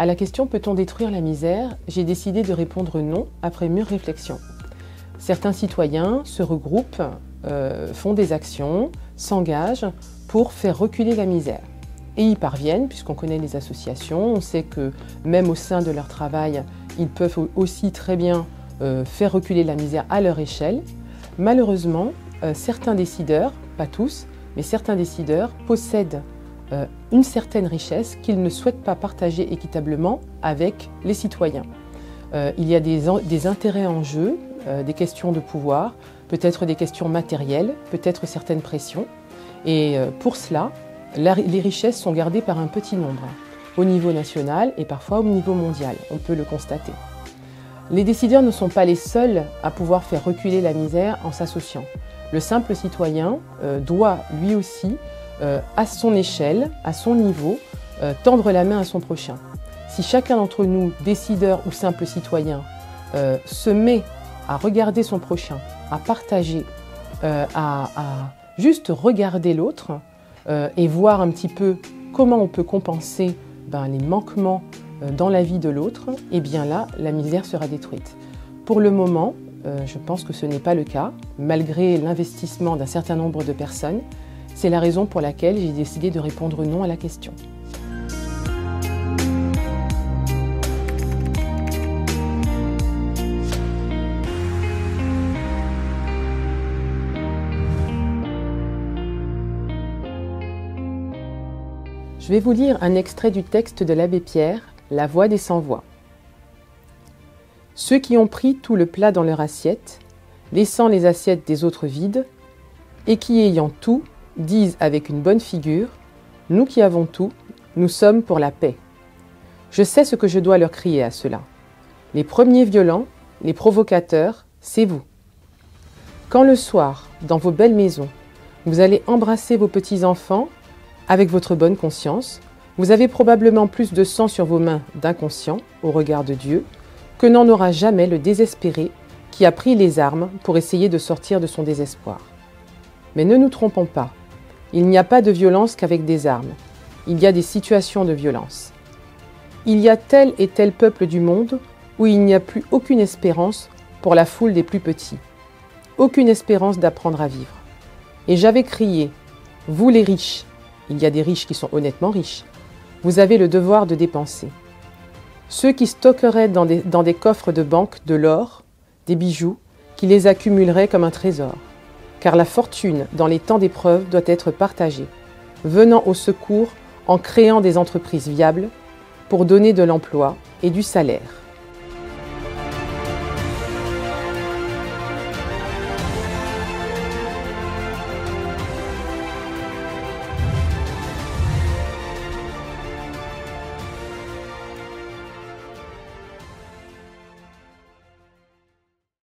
À la question « Peut-on détruire la misère ?», j'ai décidé de répondre non après mûre réflexion. Certains citoyens se regroupent, font des actions, s'engagent pour faire reculer la misère. Et y parviennent, puisqu'on connaît les associations, on sait que même au sein de leur travail, ils peuvent aussi très bien faire reculer la misère à leur échelle. Malheureusement, certains décideurs, pas tous, mais certains décideurs possèdent une certaine richesse qu'ils ne souhaitent pas partager équitablement avec les citoyens. Il y a des intérêts en jeu, des questions de pouvoir, peut-être des questions matérielles, peut-être certaines pressions. Et pour cela, les richesses sont gardées par un petit nombre, au niveau national et parfois au niveau mondial, on peut le constater. Les décideurs ne sont pas les seuls à pouvoir faire reculer la misère en s'associant. Le simple citoyen doit lui aussi, à son échelle, à son niveau, tendre la main à son prochain. Si chacun d'entre nous, décideurs ou simples citoyens, se met à regarder son prochain, à partager, à juste regarder l'autre et voir un petit peu comment on peut compenser les manquements dans la vie de l'autre, et bien là, la misère sera détruite. Pour le moment, je pense que ce n'est pas le cas, malgré l'investissement d'un certain nombre de personnes. C'est la raison pour laquelle j'ai décidé de répondre non à la question. Je vais vous lire un extrait du texte de l'abbé Pierre, La voix des sans-voix. Ceux qui ont pris tout le plat dans leur assiette, laissant les assiettes des autres vides, et qui, ayant tout, disent avec une bonne figure, « Nous qui avons tout, nous sommes pour la paix. » Je sais ce que je dois leur crier à cela. Les premiers violents, les provocateurs, c'est vous. Quand le soir, dans vos belles maisons, vous allez embrasser vos petits-enfants avec votre bonne conscience, vous avez probablement plus de sang sur vos mains d'inconscient, au regard de Dieu, que n'en aura jamais le désespéré qui a pris les armes pour essayer de sortir de son désespoir. Mais ne nous trompons pas, il n'y a pas de violence qu'avec des armes, il y a des situations de violence. Il y a tel et tel peuple du monde où il n'y a plus aucune espérance pour la foule des plus petits, aucune espérance d'apprendre à vivre. Et j'avais crié, « Vous les riches !» Il y a des riches qui sont honnêtement riches. Vous avez le devoir de dépenser. Ceux qui stockeraient dans des coffres de banque de l'or, des bijoux, qui les accumuleraient comme un trésor. Car la fortune, dans les temps d'épreuve, doit être partagée, venant au secours en créant des entreprises viables pour donner de l'emploi et du salaire.